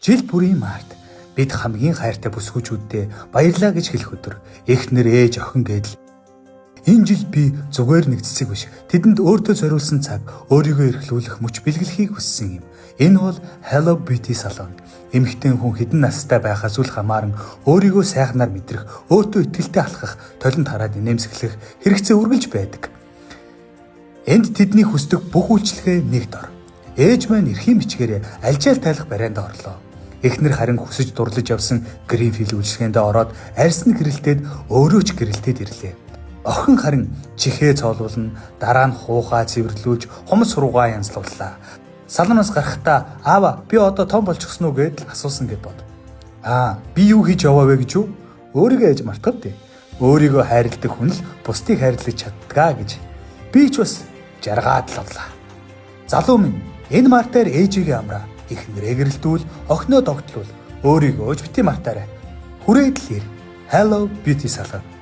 Жил бүрийн март бид хамгийн хайртай бүсгүүчүүддээ баярлаа гэж хэлэх өдөр. Эхнэр, ээж, охин гэдэл. Энэ жил би зүгээр нэг цэцэг биш. Тэдэнд өөртөө зориулсан цаг, өөрийгөө эрхлүүлэх мөч бэлгэлхийг хүссэн юм. Энэ бол Hello Beauty Salon. Эмэгтэй хүн хэдэн настай байхаас үл хамааран өөрийгөө сайхнаар мэдрэх, өөртөө итгэлтэй алхах, толинд хараад инээмсэглэх хэрэгцээ үргэлж байдаг. Энд тэдний хүсдэг бүх үйлчлэгээ нэг дор. Ээж маань эрхийн бичгээрээ альжаал тайлах барианда орлоо. Эхнэр харин хүсэж дурлаж явсан Greenfield үйлчлэгээндээ ороод арьсны гэрэлтээд өөрөө ч гэрэлтээд ирлээ. Охин харин чихээ цоолуулна, дараа нь хуухаа цэвэрлүүлж хумс суруугаа янзлууллаа. Салоноос гарахдаа "Аава, би одоо том болчихсон уу?" гэдэл асуусан гэд бод. Би юу хийж яваа вэ гэж юу? Өөрийгөө ээж мартав дээ. Өөрийгөө хайрладаг хүн л бусдыг хайрлаж чаддгаа гэж. Би ч бас жаргаад л авлаа. Залуу минь, энэ мартаар ээжигээ амраа. Эхнэрээ гэрэлтүүл, охиноо догтлуул. Өөрийгөө ч бити мартаарай. Хүрээд л ир. Hello Beauty Salon.